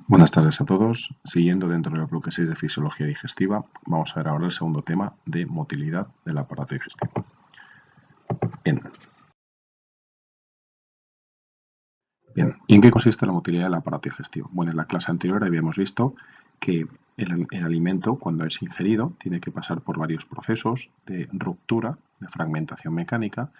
Buenas tardes a todos. Siguiendo dentro del bloque 6 de fisiología digestiva, vamos a ver ahora el segundo tema de motilidad del aparato digestivo. Bien. ¿Y en qué consiste la motilidad del aparato digestivo? Bueno, en la clase anterior habíamos visto que el alimento, cuando es ingerido, tiene que pasar por varios procesos de ruptura, de fragmentación mecánica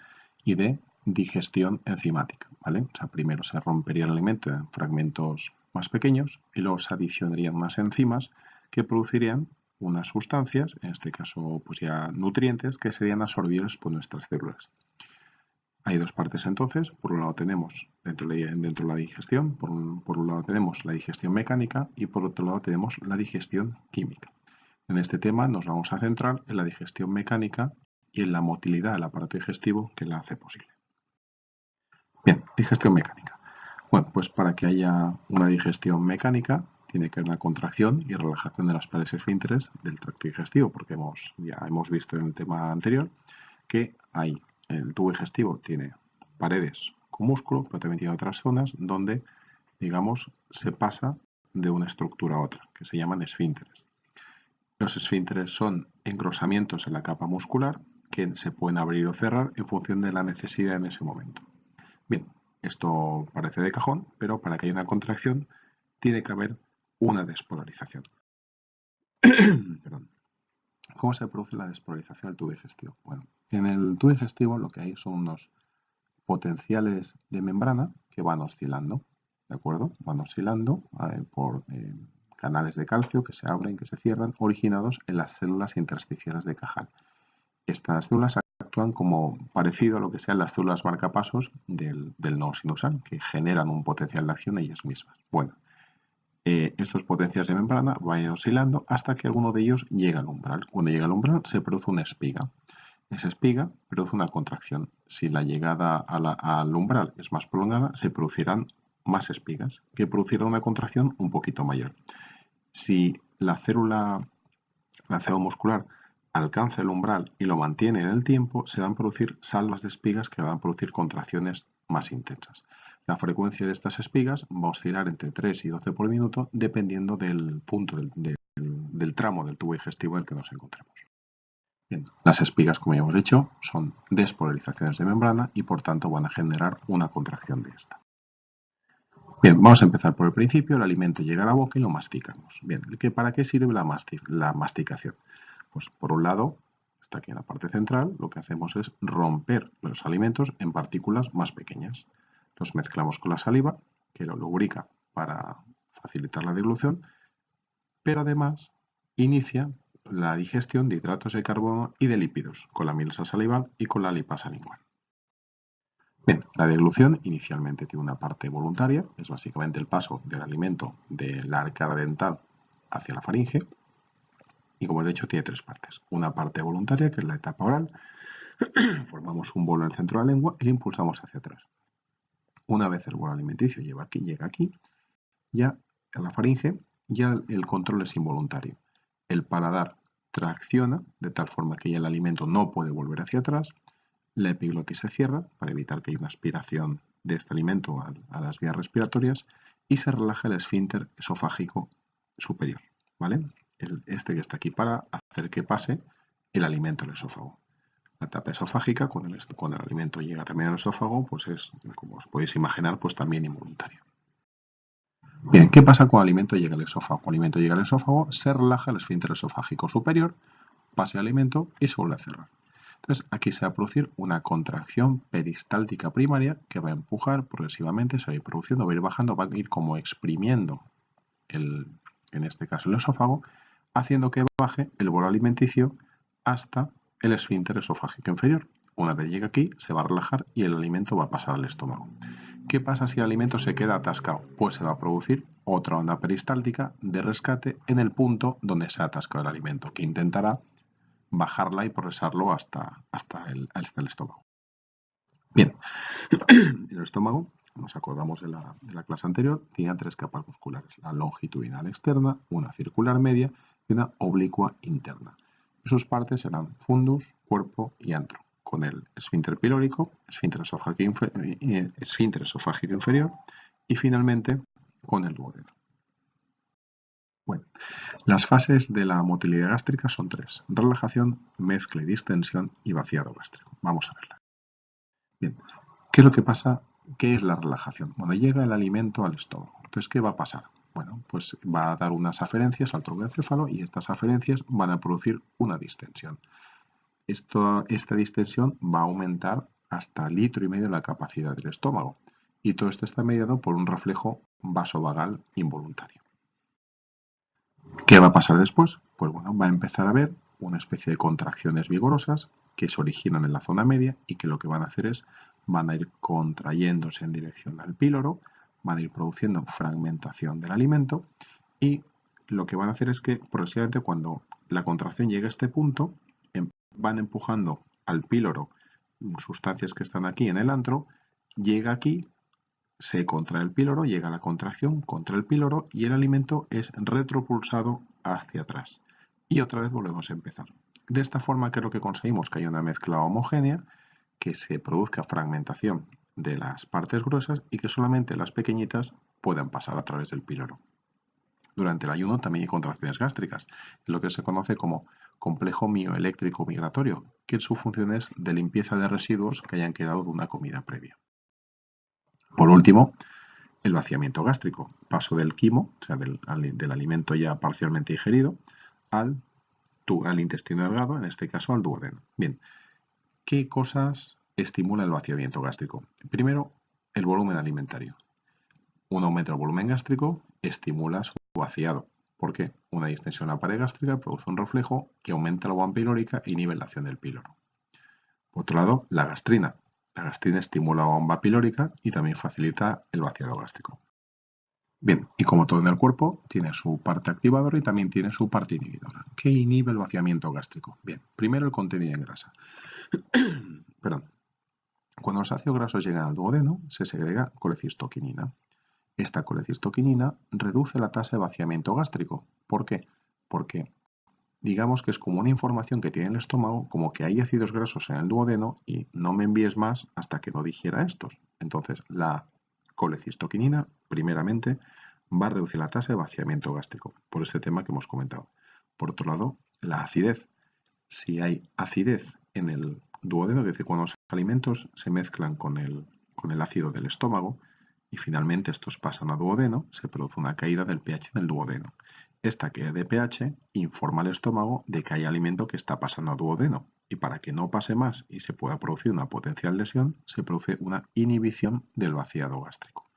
y de digestión enzimática, ¿vale? O sea, primero se rompería el alimento en fragmentos más pequeños y luego se adicionarían unas enzimas que producirían unas sustancias, en este caso pues ya nutrientes, que serían absorbidos por nuestras células. Hay dos partes entonces. Por un lado tenemos dentro de la digestión, por un lado tenemos la digestión mecánica y por otro lado tenemos la digestión química. En este tema nos vamos a centrar en la digestión mecánica y en la motilidad del aparato digestivo que la hace posible. Bien, digestión mecánica. Bueno, pues para que haya una digestión mecánica tiene que haber una contracción y relajación de las paredes esfínteres del tracto digestivo, porque ya hemos visto en el tema anterior que el tubo digestivo tiene paredes con músculo, pero también tiene otras zonas donde, digamos, se pasa de una estructura a otra, que se llaman esfínteres. Los esfínteres son engrosamientos en la capa muscular que se pueden abrir o cerrar en función de la necesidad en ese momento. Bien, esto parece de cajón, pero para que haya una contracción tiene que haber una despolarización. Perdón. ¿Cómo se produce la despolarización del tubo digestivo? Bueno, en el tubo digestivo lo que hay son unos potenciales de membrana que van oscilando, ¿de acuerdo? Van oscilando por canales de calcio que se abren, que se cierran, originados en las células intersticiales de Cajal. Estas células actúan como parecido a lo que sean las células marcapasos del nodo sinusal, que generan un potencial de acción ellas mismas. Bueno, estos potenciales de membrana van oscilando hasta que alguno de ellos llega al umbral. Cuando llega al umbral se produce una espiga. Esa espiga produce una contracción. Si la llegada al umbral es más prolongada, se producirán más espigas, que producirán una contracción un poquito mayor. Si la célula muscular alcanza el umbral y lo mantiene en el tiempo, se van a producir salvas de espigas que van a producir contracciones más intensas. La frecuencia de estas espigas va a oscilar entre 3 y 12 por minuto, dependiendo del punto del tramo del tubo digestivo en el que nos encontremos. Bien, las espigas, como ya hemos dicho, son despolarizaciones de membrana y por tanto van a generar una contracción de esta. Bien, vamos a empezar por el principio. El alimento llega a la boca y lo masticamos. Bien, ¿para qué sirve la masticación? Pues por un lado, está aquí en la parte central, lo que hacemos es romper los alimentos en partículas más pequeñas. Los mezclamos con la saliva, que lo lubrica para facilitar la dilución, pero además inicia la digestión de hidratos de carbono y de lípidos con la mielasa salival y con la lipasa lingual. Bien, la deglución inicialmente tiene una parte voluntaria, es básicamente el paso del alimento de la arcada dental hacia la faringe, y como he dicho tiene tres partes. Una parte voluntaria, que es la etapa oral, formamos un bolo en el centro de la lengua y lo impulsamos hacia atrás. Una vez el bolo alimenticio llega aquí, ya en la faringe, ya el control es involuntario. El paladar tracciona de tal forma que ya el alimento no puede volver hacia atrás, la epiglotis se cierra para evitar que haya una aspiración de este alimento a las vías respiratorias y se relaja el esfínter esofágico superior, ¿vale? Este que está aquí para hacer que pase el alimento al esófago. La tapa esofágica, cuando el alimento llega también al esófago, pues es, como os podéis imaginar, pues también involuntario. Bien, ¿qué pasa cuando el alimento llega al esófago? Cuando el alimento llega al esófago, se relaja el esfínter esofágico superior, pasa el alimento y se vuelve a cerrar. Entonces, aquí se va a producir una contracción peristáltica primaria que va a empujar progresivamente, se va a ir produciendo, va a ir bajando, va a ir como exprimiendo, en este caso el esófago, haciendo que baje el bolo alimenticio hasta el esfínter esofágico inferior. Una vez llega aquí, se va a relajar y el alimento va a pasar al estómago. ¿Qué pasa si el alimento se queda atascado? Pues se va a producir otra onda peristáltica de rescate en el punto donde se ha atascado el alimento, que intentará bajarla y procesarlo hasta el estómago. Bien, el estómago, nos acordamos de la clase anterior, tiene tres capas musculares, la longitudinal externa, una circular media y una oblicua interna. Sus partes serán fundus, cuerpo y antro, con el esfínter pilórico, esfínter esofágico inferior y finalmente con el duodeno. Bueno, las fases de la motilidad gástrica son tres: relajación, mezcla y distensión y vaciado gástrico. Vamos a verla. Bien, ¿qué es lo que pasa? ¿Qué es la relajación? Bueno, llega el alimento al estómago. Entonces, ¿qué va a pasar? Bueno, pues va a dar unas aferencias al trocoencéfalo y estas aferencias van a producir una distensión. Esta distensión va a aumentar hasta 1,5 litros la capacidad del estómago. Y todo esto está mediado por un reflejo vasovagal involuntario. ¿Qué va a pasar después? Pues bueno, va a empezar a haber una especie de contracciones vigorosas que se originan en la zona media y que lo que van a hacer es, van a ir contrayéndose en dirección al píloro, van a ir produciendo fragmentación del alimento y lo que van a hacer es que progresivamente cuando la contracción llegue a este punto, van empujando al píloro sustancias que están aquí en el antro, llega aquí, se contrae el píloro, llega la contracción contra el píloro y el alimento es retropulsado hacia atrás. Y otra vez volvemos a empezar. De esta forma, ¿qué es lo que conseguimos? Que haya una mezcla homogénea, que se produzca fragmentación de las partes gruesas y que solamente las pequeñitas puedan pasar a través del píloro. Durante el ayuno también hay contracciones gástricas, lo que se conoce como complejo mioeléctrico migratorio, que su función es de limpieza de residuos que hayan quedado de una comida previa. Por último, el vaciamiento gástrico, paso del quimo, o sea, del alimento ya parcialmente digerido, al intestino delgado, en este caso al duodeno. Bien, ¿qué cosas estimula el vaciamiento gástrico? Primero, el volumen alimentario. Un aumento del volumen gástrico estimula su vaciado. ¿Por qué? Una distensión en la pared gástrica produce un reflejo que aumenta la bomba pilórica e inhibe la acción del píloro. Por otro lado, la gastrina. La gastrina estimula la bomba pilórica y también facilita el vaciado gástrico. Bien, y como todo en el cuerpo, tiene su parte activadora y también tiene su parte inhibidora. ¿Qué inhibe el vaciamiento gástrico? Bien, primero el contenido en grasa. Perdón. Cuando los ácidos grasos llegan al duodeno, se segrega colecistoquinina. Esta colecistoquinina reduce la tasa de vaciamiento gástrico. ¿Por qué? Porque digamos que es como una información que tiene el estómago, como que hay ácidos grasos en el duodeno y no me envíes más hasta que no digiera estos. Entonces, la colecistoquinina, primeramente, va a reducir la tasa de vaciamiento gástrico, por ese tema que hemos comentado. Por otro lado, la acidez. Si hay acidez en el duodeno, es decir, cuando los alimentos se mezclan con el ácido del estómago y finalmente estos pasan a duodeno, se produce una caída del pH del duodeno. Esta caída de pH informa al estómago de que hay alimento que está pasando a duodeno y para que no pase más y se pueda producir una potencial lesión, se produce una inhibición del vaciado gástrico.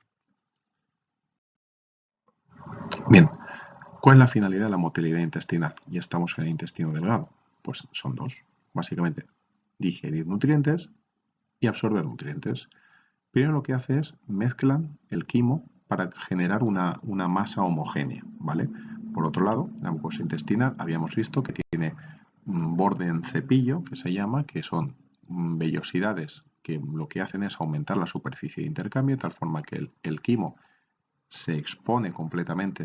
Bien, ¿cuál es la finalidad de la motilidad intestinal? Ya estamos en el intestino delgado. Pues son dos. Básicamente, digerir nutrientes y absorber nutrientes. Primero lo que hace es mezclan el quimo para generar una masa homogénea, ¿vale? Por otro lado, la mucosa intestinal habíamos visto que tiene un borde en cepillo, que se llama, que son vellosidades que lo que hacen es aumentar la superficie de intercambio, de tal forma que el quimo se expone completamente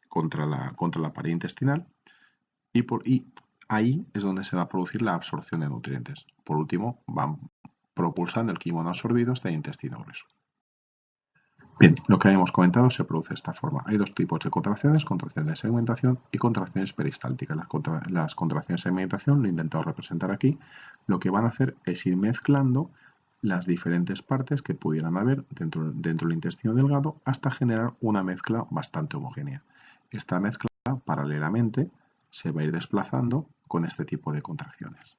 contra la pared intestinal y ahí es donde se va a producir la absorción de nutrientes. Por último, van propulsando el quimo no absorbido hasta el intestino grueso. Bien, lo que habíamos comentado se produce de esta forma. Hay dos tipos de contracciones de segmentación y contracciones peristálticas. Las contracciones de segmentación, lo he intentado representar aquí, lo que van a hacer es ir mezclando las diferentes partes que pudieran haber dentro del intestino delgado hasta generar una mezcla bastante homogénea. Esta mezcla, paralelamente, se va a ir desplazando con este tipo de contracciones.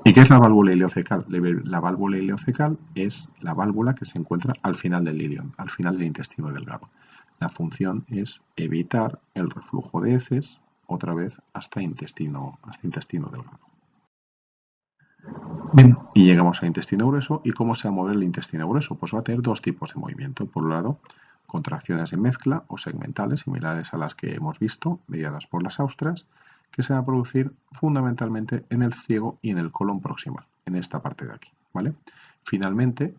¿Y qué es la válvula ileocecal? La válvula ileocecal es la válvula que se encuentra al final del ilion, al final del intestino delgado. La función es evitar el reflujo de heces otra vez hasta intestino delgado. Bien, y llegamos al intestino grueso. ¿Y cómo se va a mover el intestino grueso? Pues va a tener dos tipos de movimiento. Por un lado, contracciones de mezcla o segmentales, similares a las que hemos visto, mediadas por las austras, que se van a producir fundamentalmente en el ciego y en el colon proximal, en esta parte de aquí, ¿vale? Finalmente,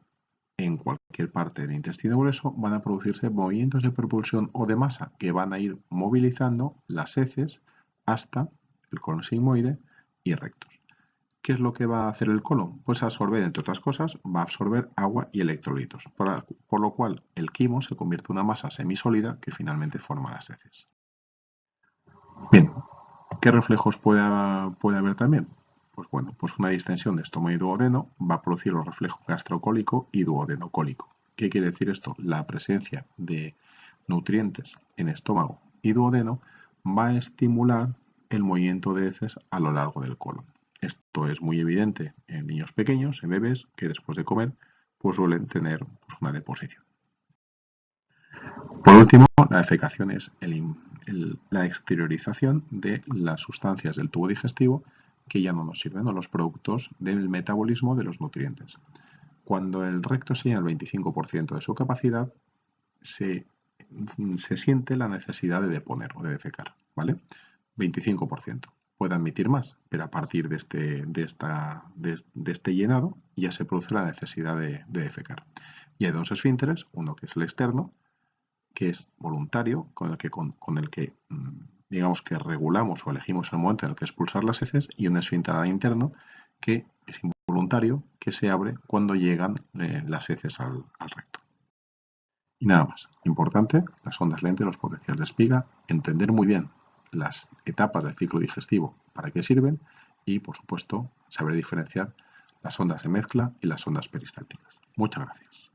en cualquier parte del intestino grueso van a producirse movimientos de propulsión o de masa que van a ir movilizando las heces hasta el colon sigmoide y rectos. ¿qué es lo que va a hacer el colon? Pues absorber, entre otras cosas, va a absorber agua y electrolitos, por lo cual el quimo se convierte en una masa semisólida que finalmente forma las heces. Bien, ¿qué reflejos puede haber también? Pues bueno, pues una distensión de estómago y duodeno va a producir los reflejos gastrocólico y duodenocólico. ¿Qué quiere decir esto? La presencia de nutrientes en estómago y duodeno va a estimular el movimiento de heces a lo largo del colon. Esto es muy evidente en niños pequeños, en bebés, que después de comer pues suelen tener pues, una deposición. Por último, la defecación es la exteriorización de las sustancias del tubo digestivo que ya no nos sirven, o los productos del metabolismo de los nutrientes. Cuando el recto se llena el 25% de su capacidad, se siente la necesidad de deponer o de defecar, ¿vale? 25%. Puede admitir más, pero a partir de este llenado ya se produce la necesidad de defecar. Y hay dos esfínteres, uno que es el externo, que es voluntario, con el que digamos que regulamos o elegimos el momento en el que expulsar las heces, y un esfínter interno que es involuntario, que se abre cuando llegan las heces al recto. Y nada más, importante, las sondas lente, los potenciales de espiga, entender muy bien las etapas del ciclo digestivo, para qué sirven, y por supuesto saber diferenciar las sondas de mezcla y las sondas peristálticas. Muchas gracias.